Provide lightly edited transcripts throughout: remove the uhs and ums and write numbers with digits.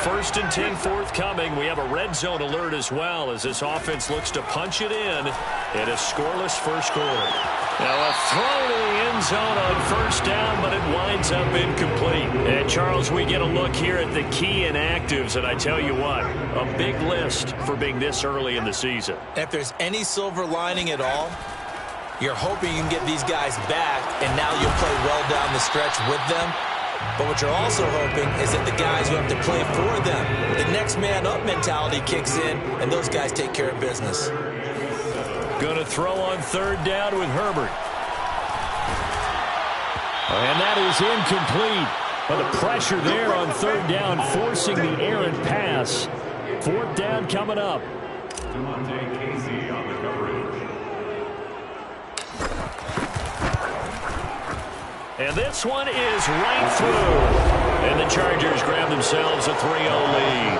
first and 10 forthcoming. We have a red zone alert as well as this offense looks to punch it in a scoreless first quarter. Now a throw to the end zone on first down, but it winds up incomplete. And Charles, we get a look here at the key inactives, and I tell you what, a big list for being this early in the season. If there's any silver lining at all, you're hoping you can get these guys back, and now you'll play well down the stretch with them. But what you're also hoping is that the guys who have to play for them, the next man up mentality kicks in, and those guys take care of business. Going to throw on third down with Herbert. And that is incomplete. But the pressure there on third down, forcing the errant pass. Fourth down coming up. And this one is right through. And the Chargers grab themselves a 3-0 lead.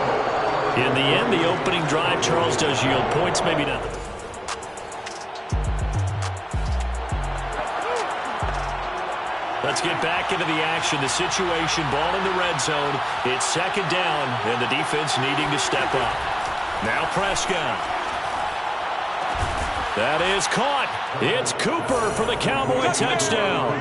In the end, the opening drive, Charles, does yield points, maybe nothing. Let's get back into the action. The situation, ball in the red zone. It's second down, and the defense needing to step up. Now Prescott. That is caught. It's Cooper for the Cowboy touchdown.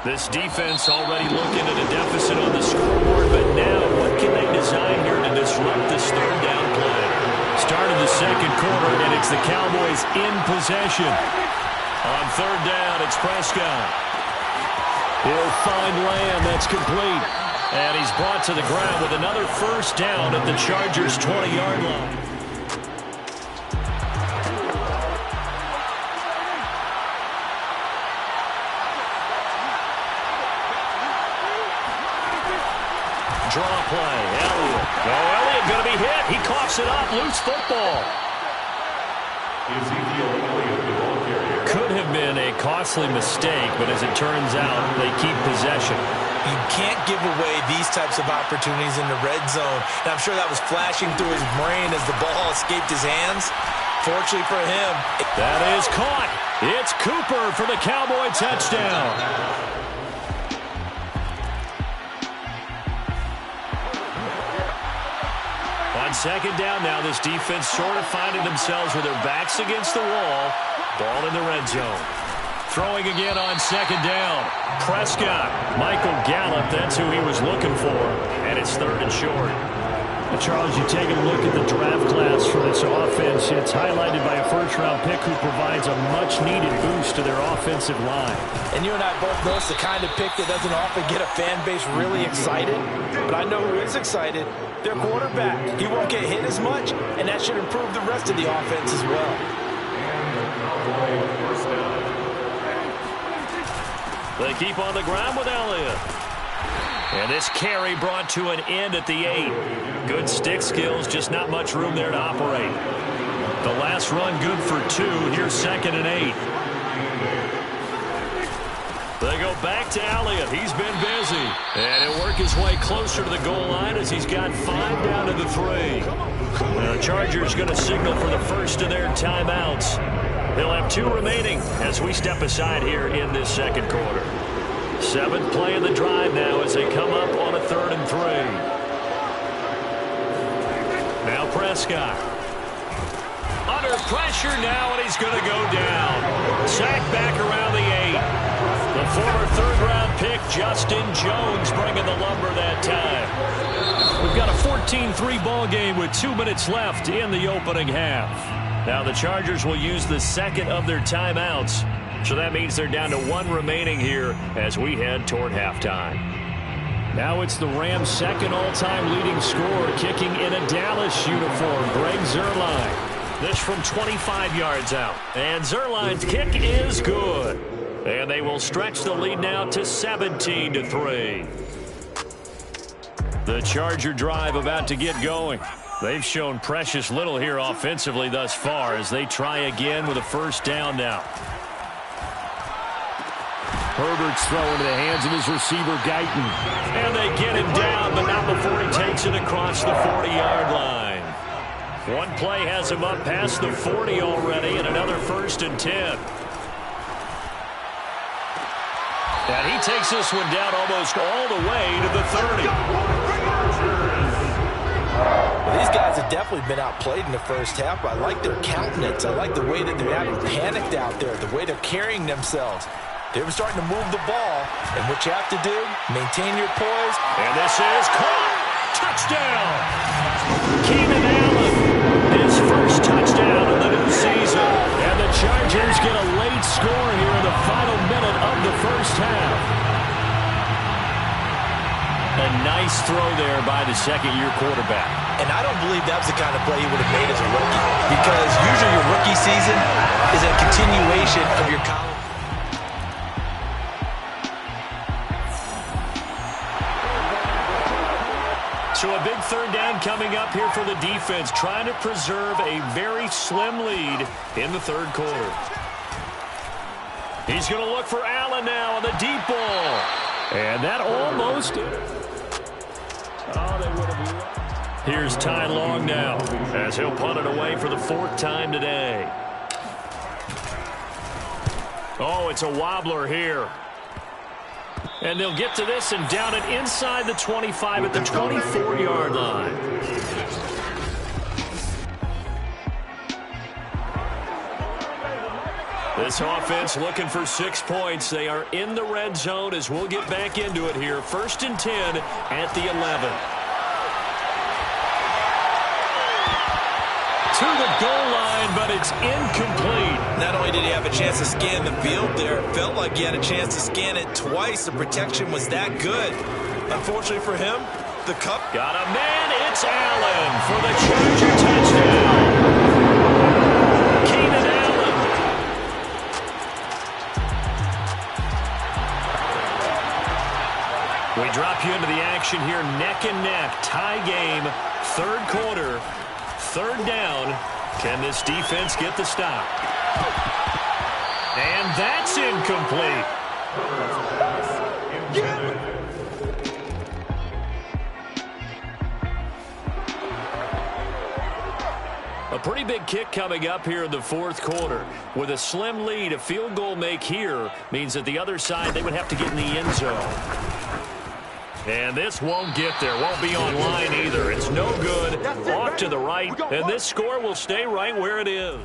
This defense already looking at a deficit on the scoreboard, but now what can they design here to disrupt this third down play? Start of the second quarter, and it's the Cowboys in possession. On third down, it's Prescott. He'll find Lamb. That's complete. And he's brought to the ground with another first down at the Chargers' 20-yard line. Draw play. Elliott. Oh, Elliott going to be hit. He coughs it up. Loose football. Could have been a costly mistake, but as it turns out, they keep possession. You can't give away these types of opportunities in the red zone. And I'm sure that was flashing through his brain as the ball escaped his hands. Fortunately for him. That is caught. It's Cooper for the Cowboy touchdown. On second down now, this defense sort of finding themselves with their backs against the wall. Ball in the red zone. Throwing again on second down. Prescott. Michael Gallup, that's who he was looking for. And it's third and short. Charles, you take a look at the draft class for this offense. It's highlighted by a first-round pick who provides a much-needed boost to their offensive line. And you and I both know it's the kind of pick that doesn't often get a fan base really excited. But I know who is excited. Their quarterback. He won't get hit as much, and that should improve the rest of the offense as well. They keep on the ground with Elliott. And this carry brought to an end at the 8. Good stick skills, just not much room there to operate. The last run good for 2. Here's second and 8. They go back to Elliott. He's been busy. And he'll work his way closer to the goal line as he's got 5 down to the 3. The Chargers going to signal for the first of their timeouts. They'll have 2 remaining as we step aside here in this second quarter. 7th play of the drive now as they come up on a 3rd and 3. Now Prescott. Under pressure now, and he's going to go down. Sacked back around the 8. The former 3rd-round pick, Justin Jones, bringing the lumber that time. We've got a 14-3 ball game with 2 minutes left in the opening half. Now the Chargers will use the second of their timeouts. So that means they're down to 1 remaining here as we head toward halftime. Now it's the Rams' second all-time leading scorer, kicking in a Dallas uniform, Greg Zuerlein. This from 25 yards out. And Zuerlein's kick is good. And they will stretch the lead now to 17-3. The Charger drive about to get going. They've shown precious little here offensively thus far as they try again with a first down now. Herbert's throw into the hands of his receiver, Guyton. And they get him down, but not before he takes it across the 40-yard line. One play has him up past the 40 already, and another 1st and 10. And he takes this one down almost all the way to the 30. Well, these guys have definitely been outplayed in the first half, but I like their countenance. I like the way that they're having panicked out there, the way they're carrying themselves. They're starting to move the ball, and what you have to do, maintain your poise. And this is caught. Touchdown. Keenan Allen, his first touchdown of the new season. And the Chargers get a late score here in the final minute of the first half. A nice throw there by the second-year quarterback. And I don't believe that was the kind of play he would have made as a rookie, because usually your rookie season is a continuation of your college. So a big third down coming up here for the defense, trying to preserve a very slim lead in the third quarter. He's going to look for Allen now on the deep ball. And that almost... Oh, they would have... Here's Ty Long now, as he'll punt it away for the fourth time today. Oh, it's a wobbler here. And they'll get to this and down it inside the 25 at the 24-yard line. This offense looking for 6 points. They are in the red zone as we'll get back into it here. 1st and 10 at the 11. To the goal line, but it's incomplete. Not only did he have a chance to scan the field there, it felt like he had a chance to scan it twice. The protection was that good. Unfortunately for him, the cup... Got a man, it's Allen for the Charger touchdown. Keenan Allen. We drop you into the action here, neck and neck, tie game, third quarter. Third down. Can this defense get the stop? And that's incomplete. A pretty big kick coming up here in the fourth quarter. With a slim lead, a field goal make here means that the other side, they would have to get in the end zone. And this won't get there. Won't be online either. It's no good. Off to the right. And this score will stay right where it is.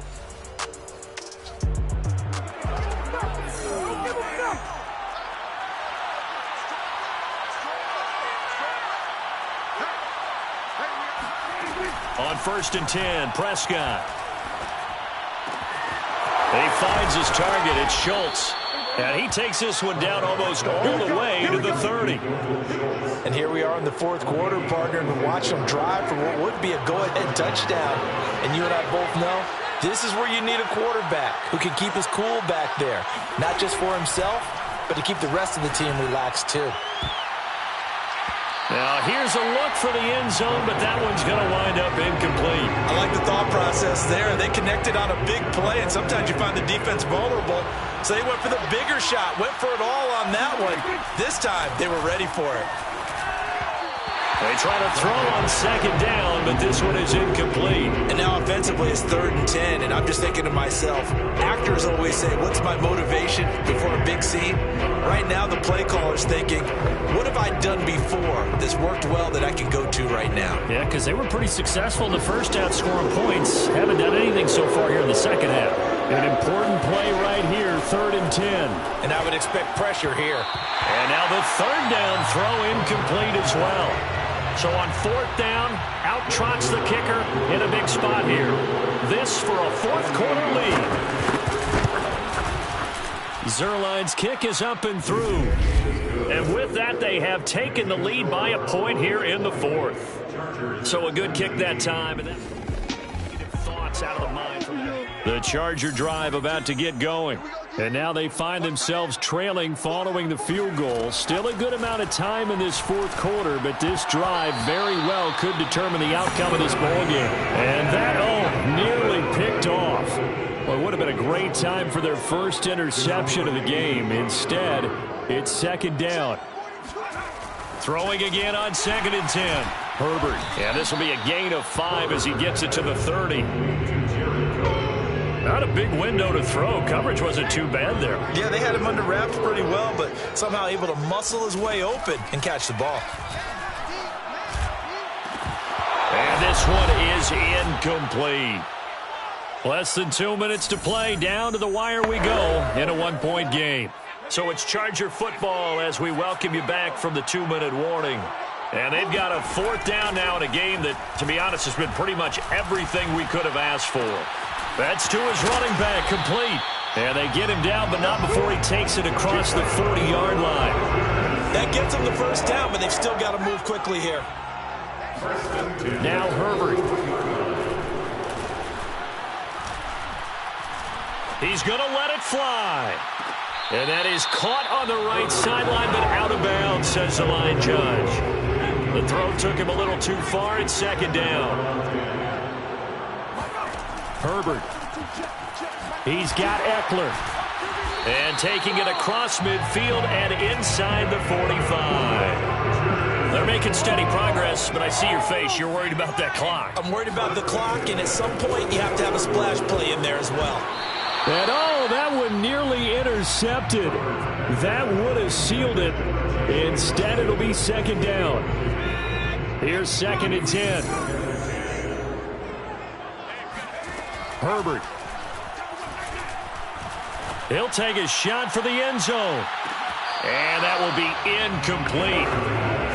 On 1st and 10, Prescott. He finds his target. It's Schultz. And he takes this one down almost all the way to the 30. And here we are in the fourth quarter, partner, and watch them drive for what would be a go-ahead touchdown. And you and I both know this is where you need a quarterback who can keep his cool back there. Not just for himself, but to keep the rest of the team relaxed too. Now, here's a look for the end zone, but that one's going to wind up incomplete. I like the thought process there. They connected on a big play, and sometimes you find the defense vulnerable. So they went for the bigger shot, went for it all on that one. This time, they were ready for it. They try to throw on second down, but this one is incomplete. And now offensively it's 3rd and 10, and I'm just thinking to myself, actors always say, what's my motivation before a big scene? Right now the play caller's thinking, what have I done before that's worked well that I can go to right now? Yeah, because they were pretty successful in the first half scoring points. Haven't done anything so far here in the second half. An important play right here, 3rd and 10. And I would expect pressure here. And now the 3rd down throw incomplete as well. So on 4th down, out trots the kicker in a big spot here. This for a fourth quarter lead. Zerline's kick is up and through. And with that, they have taken the lead by a point here in the fourth. So a good kick that time. And that thoughts out of the mind from there. The Charger drive about to get going. And now they find themselves trailing following the field goal. Still a good amount of time in this fourth quarter, but this drive very well could determine the outcome of this ballgame. And that, nearly picked off. Well, it would have been a great time for their first interception of the game. Instead, it's 2nd down. Throwing again on 2nd and 10. Herbert. And this will be a gain of 5 as he gets it to the 30. Not a big window to throw. Coverage wasn't too bad there. Yeah, they had him under wraps pretty well, but somehow able to muscle his way open and catch the ball. And this one is incomplete. Less than 2 minutes to play. Down to the wire we go in a one-point game. So it's Charger football as we welcome you back from the 2-minute warning. And they've got a fourth down now in a game that, to be honest, has been pretty much everything we could have asked for. That's to his running back, complete. And they get him down, but not before he takes it across the 40-yard line. That gets him the first down, but they've still got to move quickly here. Now Herbert. He's going to let it fly. And that is caught on the right sideline, but out of bounds, says the line judge. The throw took him a little too far. It's second down. Herbert. He's got Eckler. And taking it across midfield and inside the 45. They're making steady progress, but I see your face. You're worried about that clock. I'm worried about the clock, and at some point you have to have a splash play in there as well. And that one nearly intercepted. That would have sealed it. Instead, it'll be second down. Here's 2nd and 10. Herbert. He'll take a shot for the end zone. And that will be incomplete.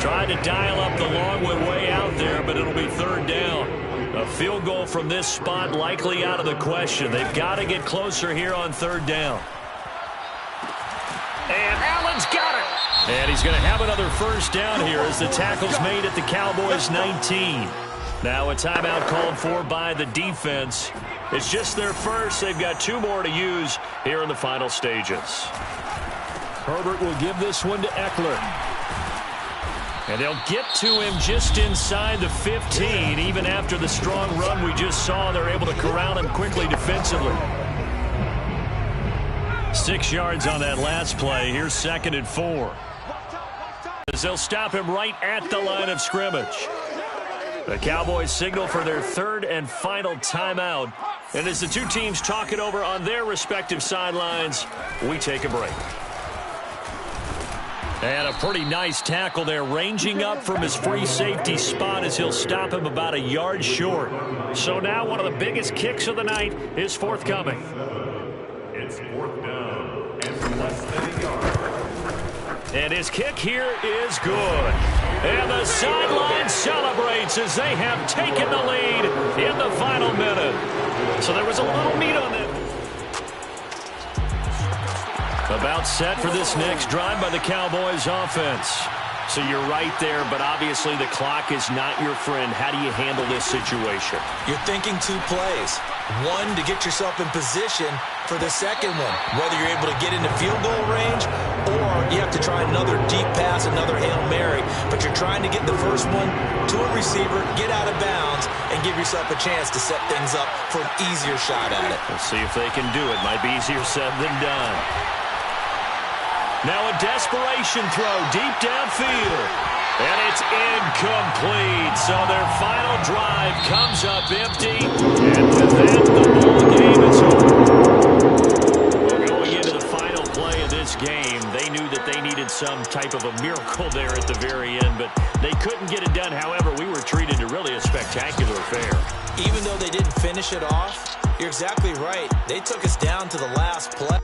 Tried to dial up the long way out there, but it'll be third down. A field goal from this spot likely out of the question. They've got to get closer here on third down. And Allen's got it. And he's going to have another first down here as the tackle's made at the Cowboys' 19. Now a timeout called for by the defense. It's just their first. They've got 2 more to use here in the final stages. Herbert will give this one to Eckler. And they'll get to him just inside the 15. Even after the strong run we just saw, they're able to corral him quickly defensively. 6 yards on that last play. Here's 2nd and 4. As they'll stop him right at the line of scrimmage. The Cowboys signal for their 3rd and final timeout. And as the two teams talk it over on their respective sidelines, we take a break. And a pretty nice tackle there, ranging up from his free safety spot as he'll stop him about a yard short. So now one of the biggest kicks of the night is forthcoming. It's 4th down and less than a yard. And his kick here is good. And the sideline celebrates as they have taken the lead in the final minute. So there was a little meat on that. About set for this next drive by the Cowboys offense. So you're right there, but obviously the clock is not your friend. How do you handle this situation? You're thinking 2 plays. One, to get yourself in position for the second one, whether you're able to get into field goal range or you have to try another deep pass, another Hail Mary, but you're trying to get the first one to a receiver, get out of bounds, and give yourself a chance to set things up for an easier shot at it. We'll see if they can do it. Might be easier said than done. Now a desperation throw deep downfield. And it's incomplete. So their final drive comes up empty. And with that, the ball game is over. Well, going into the final play of this game, they knew that they needed some type of a miracle there at the very end, but they couldn't get it done. However, we were treated to really a spectacular affair. Even though they didn't finish it off, you're exactly right. They took us down to the last play.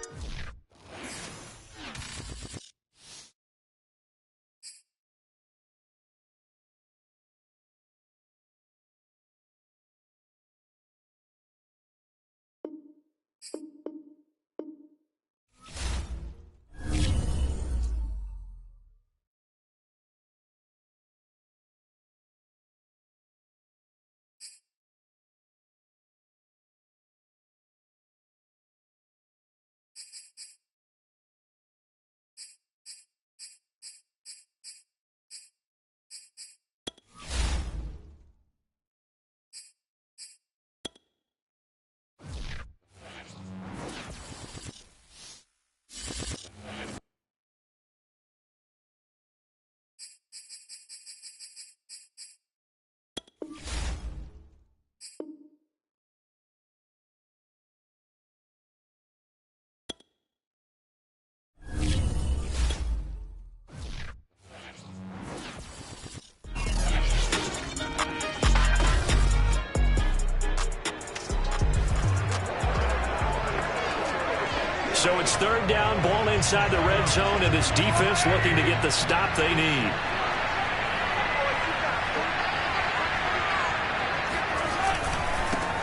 So it's third down, ball inside the red zone, and this defense looking to get the stop they need.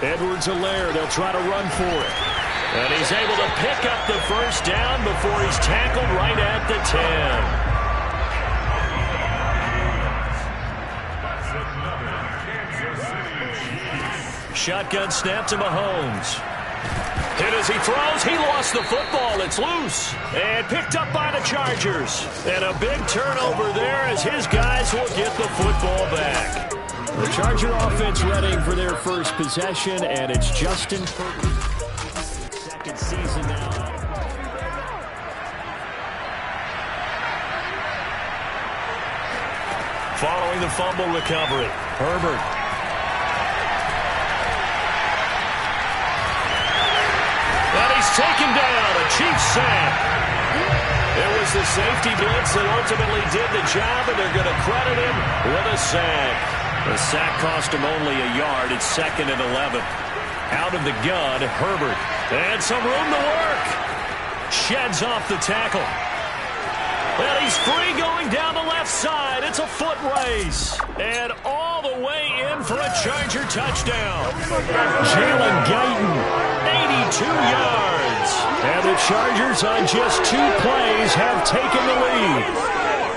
Edwards-Helaire, they'll try to run for it. And he's able to pick up the first down before he's tackled right at the 10. Shotgun snap to Mahomes. Hit as he throws. He lost the football. It's loose. And picked up by the Chargers. And a big turnover there as his guys will get the football back. The Charger offense readying for their first possession, and it's Justin Herbert's second season now. Following the fumble recovery, Herbert. And he's taken down, a Chiefs sack. It was the safety blitz that ultimately did the job, and they're going to credit him with a sack. The sack cost him only a yard. It's 2nd and 11. Out of the gun, Herbert. And some room to work. Sheds off the tackle. And he's free going down the left side. It's a foot race. And all the way in for a Charger touchdown. Jalen Guyton, 82 yards. And the Chargers on just 2 plays have taken the lead.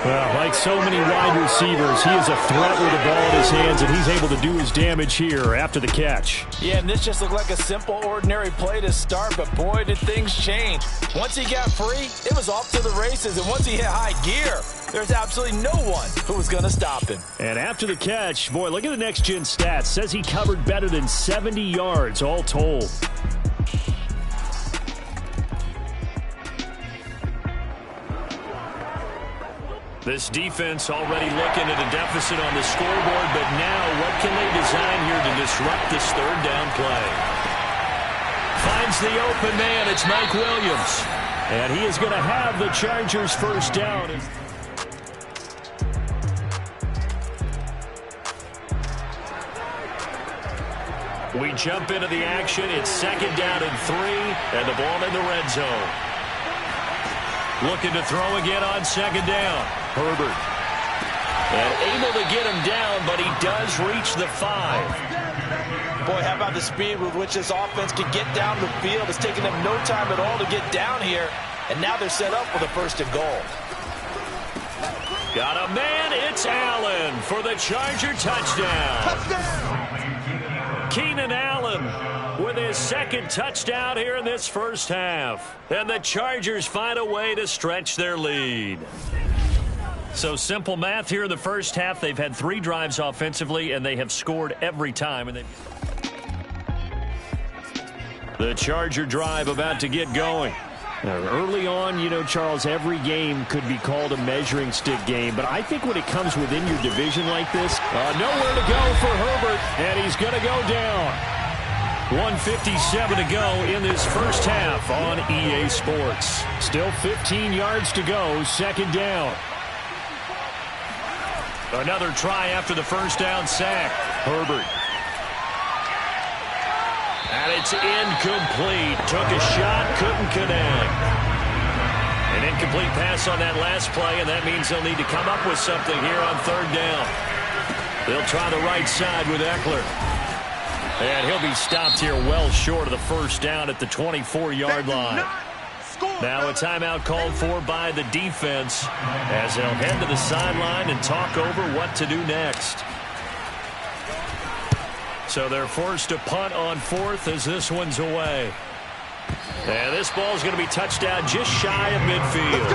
Well, like so many wide receivers, he is a threat with the ball in his hands, and he's able to do his damage here after the catch. Yeah, and this just looked like a simple, ordinary play to start, but boy, did things change. Once he got free, it was off to the races, and once he hit high gear, there's absolutely no one who was going to stop him. And after the catch, boy, look at the next-gen stats. Says he covered better than 70 yards all told. This defense already looking at a deficit on the scoreboard, but now what can they design here to disrupt this third down play? Finds the open man. It's Mike Williams. And he is going to have the Chargers first down. We jump into the action. It's 2nd down and 3, and the ball in the red zone. Looking to throw again on 2nd down. Herbert. And able to get him down, but he does reach the 5. Boy, how about the speed with which this offense can get down the field? It's taken them no time at all to get down here, and now they're set up with a 1st and goal. Got a man. It's Allen for the Charger touchdown. Keenan Allen with his 2nd touchdown here in this first half. And the Chargers find a way to stretch their lead. So simple math here in the first half. They've had 3 drives offensively, and they have scored every time. And the Charger drive about to get going. Now, early on, you know, Charles, every game could be called a measuring stick game. But I think when it comes within your division like this, nowhere to go for Herbert, and he's going to go down. 1:57 to go in this first half on EA Sports. Still 15 yards to go, 2nd down. Another try after the first down sack. Herbert. And it's incomplete. Took a shot, couldn't connect. An incomplete pass on that last play, and that means they'll need to come up with something here on 3rd down. They'll try the right side with Eckler. And he'll be stopped here well short of the first down at the 24-yard line. Now a timeout called for by the defense as they'll head to the sideline and talk over what to do next. So they're forced to punt on 4th as this one's away. And this ball's going to be touched down just shy of midfield.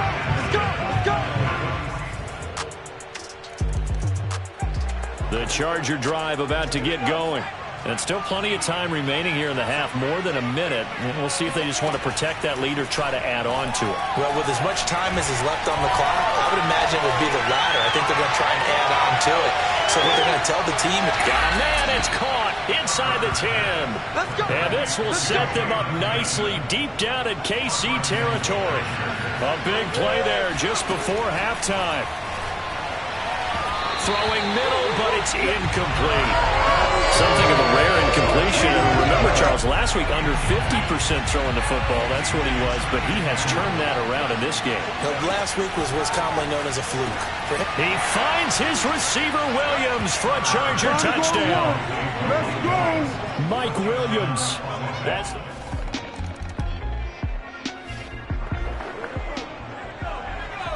The Charger drive about to get going. And still plenty of time remaining here in the half, more than a minute. We'll see if they just want to protect that lead or try to add on to it. Well, with as much time as is left on the clock, I would imagine it would be the latter. I think they're going to try and add on to it. So what they're going to tell the team is, got a man, it's caught inside the 10. And this will set them up nicely deep down in KC territory. A big play there just before halftime. Throwing middle, but it's incomplete. Something of a rare incompletion. And remember, Charles, last week under 50% throwing the football. That's what he was, but he has turned that around in this game. Last week was what's commonly known as a fluke. He finds his receiver, Williams, for a Charger touchdown. Let's go! Mike Williams. That's...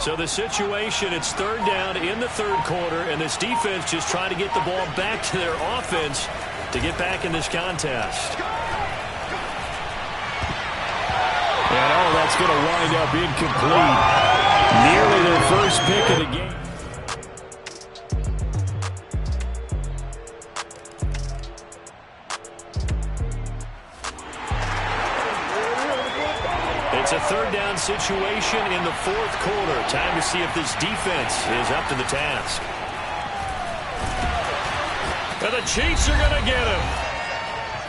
So the situation, it's third down in the third quarter, and this defense just trying to get the ball back to their offense to get back in this contest. And oh, that's going to wind up incomplete. Nearly their first pick of the game. It's a third down situation in the fourth quarter. Time to see if this defense is up to the task. And the Chiefs are going to get him.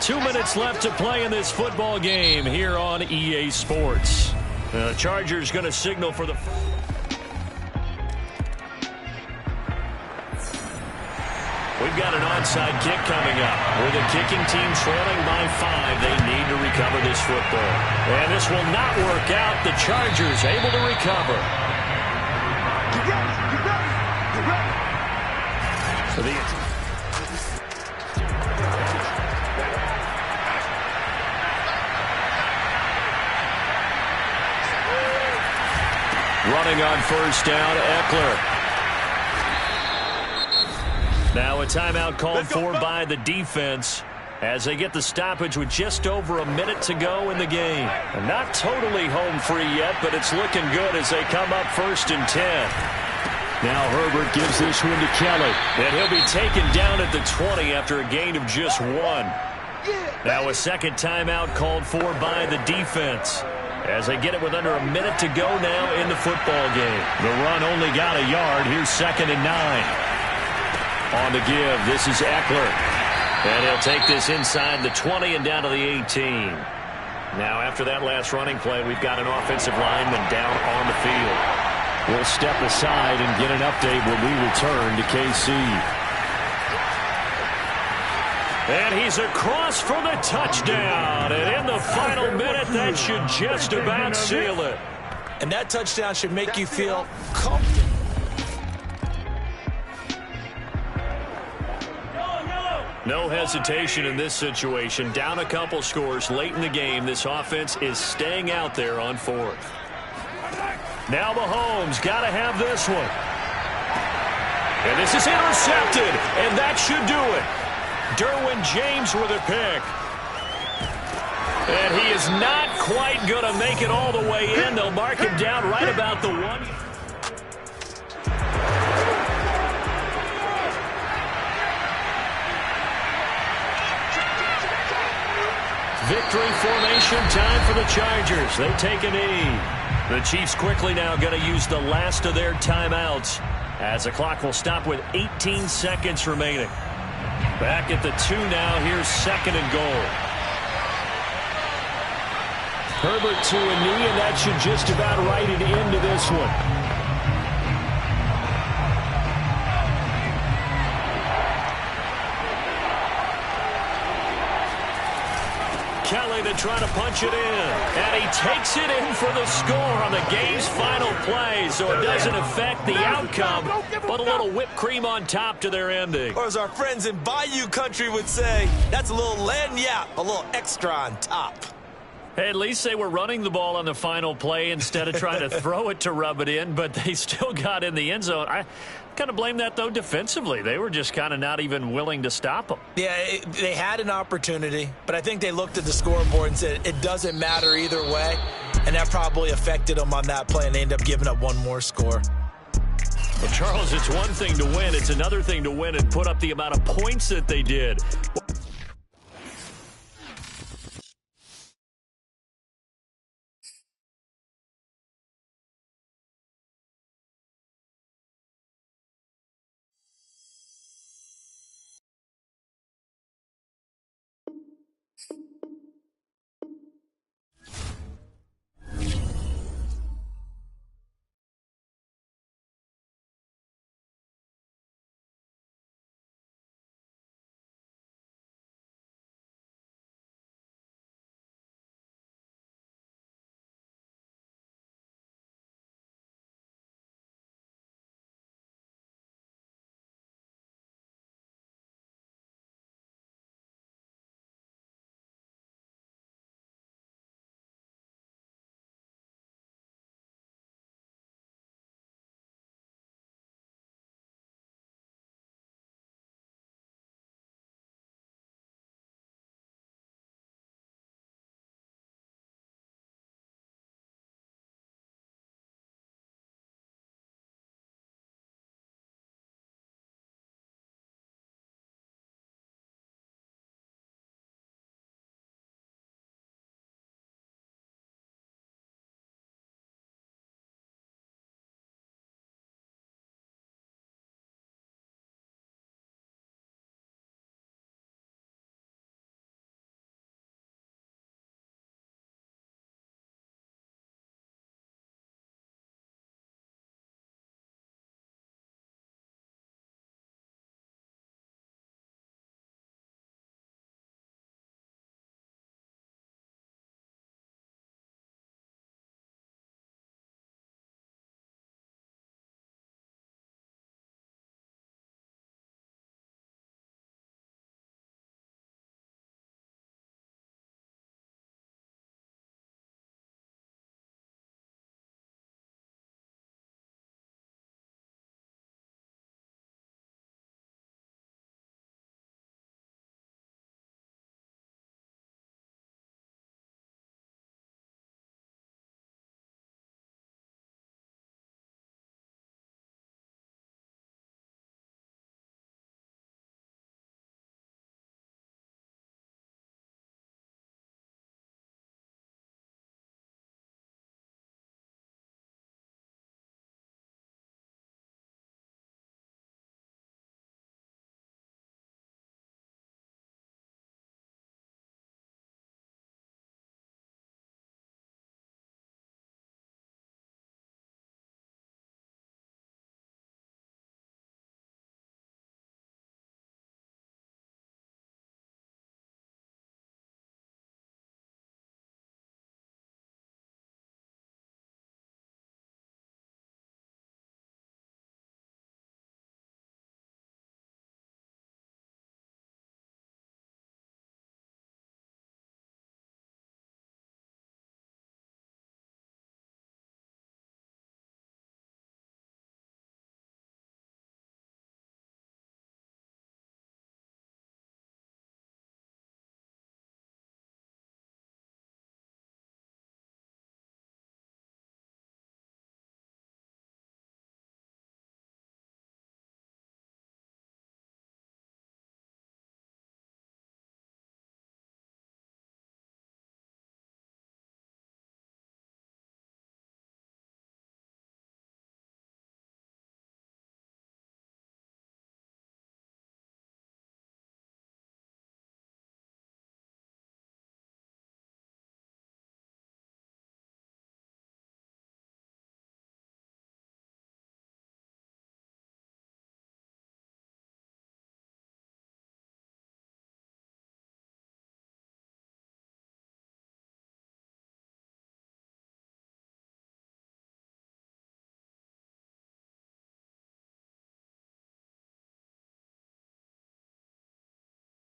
2 minutes left to play in this football game here on EA Sports. The Chargers going to signal for the... We've got an onside kick coming up. With the kicking team trailing by 5, they need to recover this football. And this will not work out. The Chargers able to recover. So running on first down, Eckler. Now a timeout called for by the defense as they get the stoppage with just over a minute to go in the game. And not totally home free yet, but it's looking good as they come up 1st and 10. Now Herbert gives this one to Kelly. And he'll be taken down at the 20 after a gain of just 1. Now a second timeout called for by the defense as they get it with under a minute to go now in the football game. The run only got a yard. Here's 2nd and 9. On the give, this is Eckler. And he'll take this inside the 20 and down to the 18. Now, after that last running play, we've got an offensive lineman down on the field. We'll step aside and get an update when we return to KC. And he's across for the touchdown. And in the final minute, that should just about seal it. And that touchdown should make you feel comfortable. No hesitation in this situation. Down a couple scores late in the game. This offense is staying out there on 4th. Now Mahomes got to have this one. And this is intercepted. And that should do it. Derwin James with a pick. And he is not quite going to make it all the way in. They'll mark him down right about the 1. Victory formation time for the Chargers. They take a knee. The Chiefs quickly now going to use the last of their timeouts as the clock will stop with 18 seconds remaining. Back at the 2 now. Here's 2nd and goal. Herbert to a knee, and that should just about write it into this one. Kelly to try to punch it in. And he takes it in for the score on the game's final play, so it doesn't affect the outcome, but a little whipped cream on top to their ending. Or as our friends in Bayou Country would say, that's a little lagniappe, a little extra on top. Hey, at least they were running the ball on the final play instead of trying to throw it to rub it in, but they still got in the end zone. I kind of blame that, though, defensively. They were just kind of not even willing to stop them. Yeah, they had an opportunity, but I think they looked at the scoreboard and said it doesn't matter either way, and that probably affected them on that play, and they ended up giving up one more score. Well, Charles, it's one thing to win. It's another thing to win and put up the amount of points that they did.